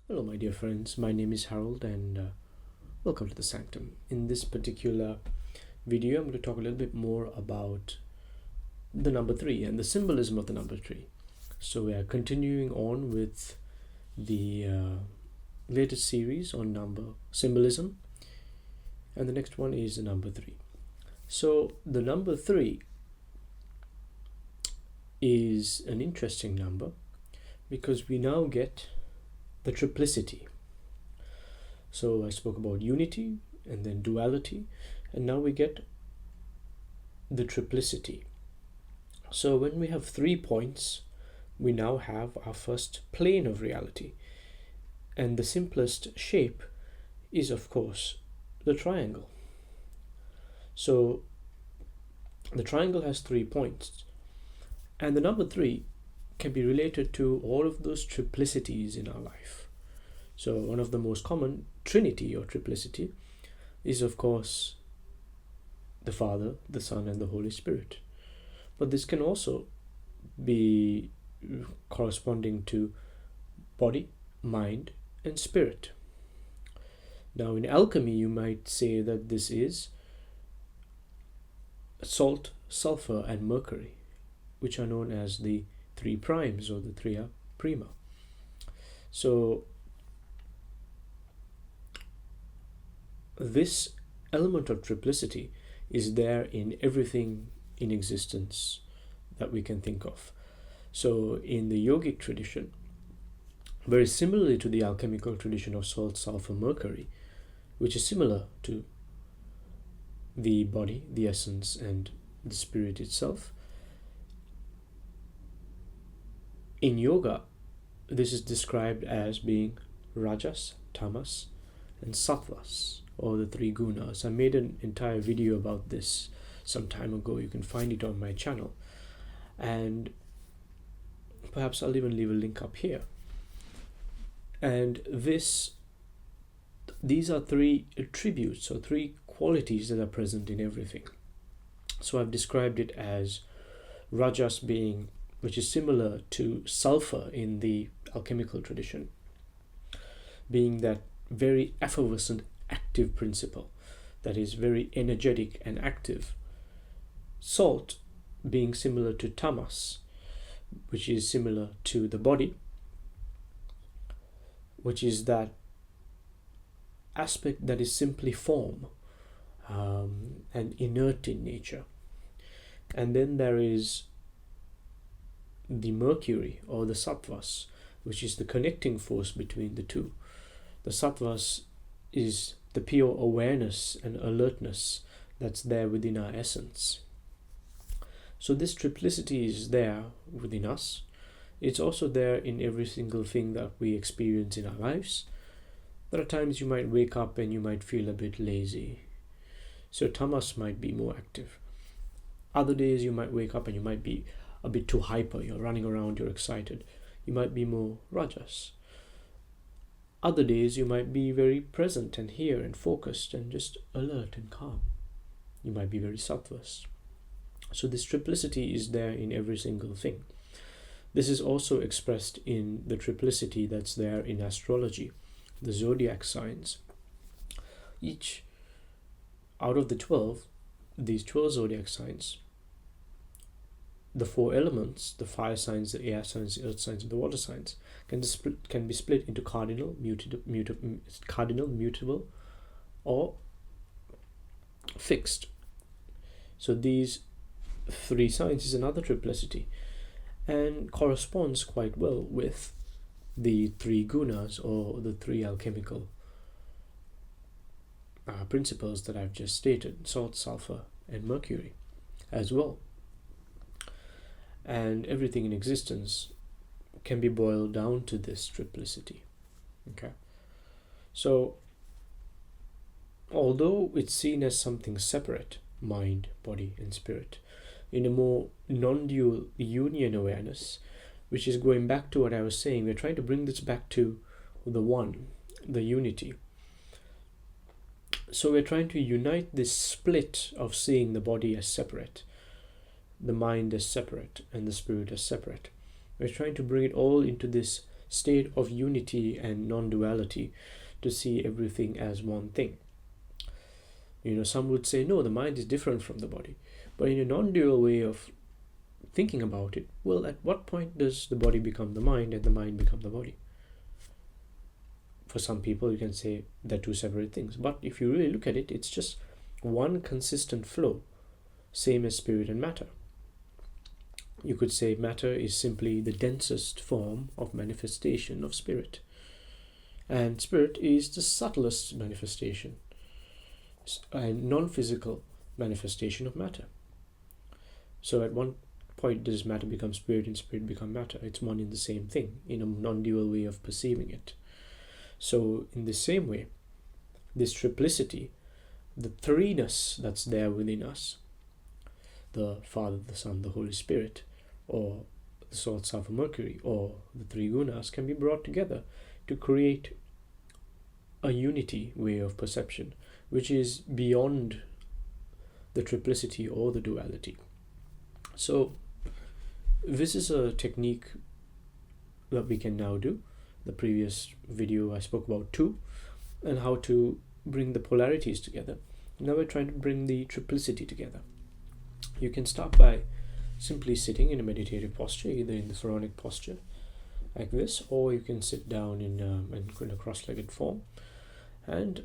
Hello, my dear friends. My name is Harold, and welcome to the Sanctum. In this particular video, I'm going to talk a little bit more about the number three and the symbolism of the number three. So, we are continuing on with the latest series on number symbolism, and the next one is the number three. So, the number three is an interesting number because we now get the triplicity. So I spoke about unity and then duality, and now we get the triplicity. So when we have 3 points, we now have our first plane of reality, and the simplest shape is, of course, the triangle. So the triangle has 3 points, and the number 3 can be related to all of those triplicities in our life. So one of the most common, Trinity or triplicity, is of course the Father, the Son, and the Holy Spirit. But this can also be corresponding to body, mind, and spirit. Now in alchemy, you might say that this is salt, sulfur, and mercury, which are known as the 3 primes or the tria prima. So this element of triplicity is there in everything in existence that we can think of. So in the yogic tradition, very similarly to the alchemical tradition of salt, sulfur, mercury, which is similar to the body, the essence, and the spirit itself, in yoga, this is described as being rajas, tamas, and sattvas, or the 3 gunas. I made an entire video about this some time ago. You can find it on my channel, and perhaps I'll even leave a link up here. And these are 3 attributes or 3 qualities that are present in everything. So I've described it as rajas being, which is similar to sulfur in the alchemical tradition, being that very effervescent active principle that is very energetic and active. Salt being similar to tamas, which is similar to the body, which is that aspect that is simply form and inert in nature. And then there is the mercury or the sattvas, which is the connecting force between the two. The sattvas is the pure awareness and alertness that's there within our essence. So this triplicity is there within us. It's also there in every single thing that we experience in our lives. There are times you might wake up and you might feel a bit lazy, so tamas might be more active. Other days you might wake up and you might be a bit too hyper, you're running around, you're excited. You might be more rajas. Other days you might be very present and here and focused and just alert and calm. You might be very sattvas. So this triplicity is there in every single thing. This is also expressed in the triplicity that's there in astrology, the zodiac signs. Each out of the 12, these 12 zodiac signs, the 4 elements, the fire signs, the air signs, the earth signs, and the water signs, can be split into cardinal, mutable, or fixed. So these 3 signs is another triplicity, and corresponds quite well with the 3 gunas or the 3 alchemical principles that I've just stated: salt, sulfur, and mercury as well. And everything in existence can be boiled down to this triplicity. Okay, so although it's seen as something separate, mind, body, and spirit, in a more non-dual union awareness, which is going back to what I was saying, we're trying to bring this back to the one, the unity. So we're trying to unite this split of seeing the body as separate, the mind as separate, and the spirit as separate. We're trying to bring it all into this state of unity and non-duality, to see everything as one thing. Some would say, no, the mind is different from the body. But in a non-dual way of thinking about it, well, at what point does the body become the mind and the mind become the body? For some people, you can say they're two separate things. But if you really look at it, it's just one consistent flow, same as spirit and matter. You could say matter is simply the densest form of manifestation of spirit, and spirit is the subtlest manifestation, a non-physical manifestation of matter. So at one point does matter become spirit and spirit become matter. It's one in the same thing, in a non-dual way of perceiving it. So in the same way, this triplicity, the threeness that's there within us, the Father, the Son, the Holy Spirit, or the Salt, Sulfur, Mercury, or the three gunas, can be brought together to create a unity way of perception, which is beyond the triplicity or the duality. So this is a technique that we can now do. The previous video I spoke about two, and how to bring the polarities together. Now we're trying to bring the triplicity together. You can start by simply sitting in a meditative posture, either in the pharaonic posture like this, or you can sit down in a cross-legged form, and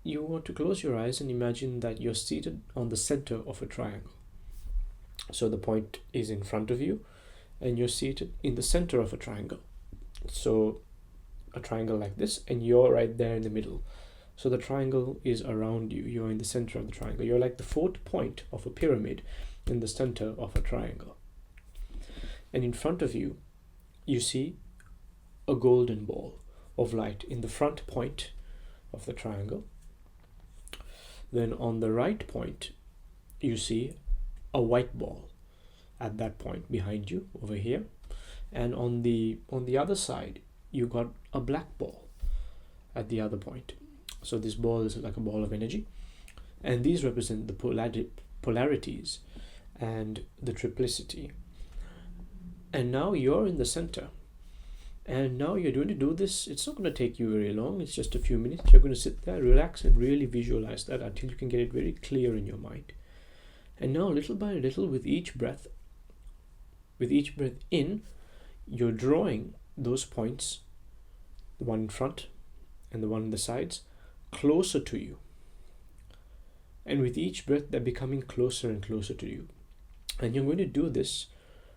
you want to close your eyes and imagine that you're seated on the center of a triangle. So the point is in front of you and you're seated in the center of a triangle. So a triangle like this, and you're right there in the middle. So the triangle is around you. You're in the center of the triangle. You're like the fourth point of a pyramid in the center of a triangle. And in front of you, you see a golden ball of light in the front point of the triangle. Then on the right point, you see a white ball at that point behind you over here. And on the other side, you got a black ball at the other point. So this ball is like a ball of energy, and these represent the polarities and the triplicity. And now you're in the center, and now you're going to do this. It's not going to take you very long. It's just a few minutes. You're going to sit there, relax, and really visualize that until you can get it very clear in your mind. And now, little by little, with each breath in, you're drawing those points, the one in front and the one on the sides, closer to you. And with each breath, they're becoming closer and closer to you. And you're going to do this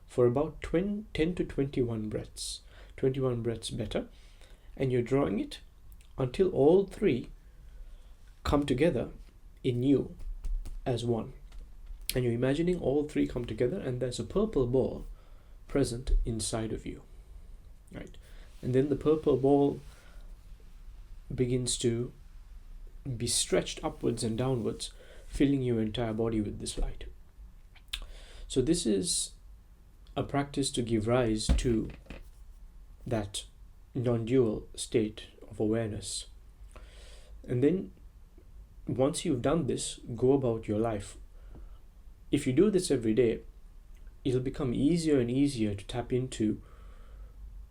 for about 10 to 21 breaths. 21 breaths better. And you're drawing it until all three come together in you as one. And you're imagining all three come together, and there's a purple ball present inside of you, right? And then the purple ball begins to be stretched upwards and downwards, filling your entire body with this light. So this is a practice to give rise to that non-dual state of awareness. And then once you've done this, go about your life. If you do this every day, it'll become easier and easier to tap into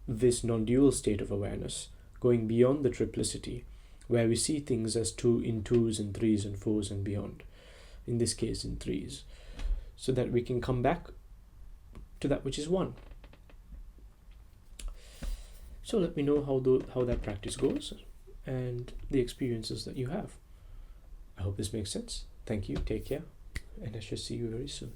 this non-dual state of awareness, going beyond the triplicity, where we see things as two in twos and threes and fours and beyond, in this case in threes, so that we can come back to that which is one. So let me know how that practice goes and the experiences that you have. I hope this makes sense. Thank you, take care, and I shall see you very soon.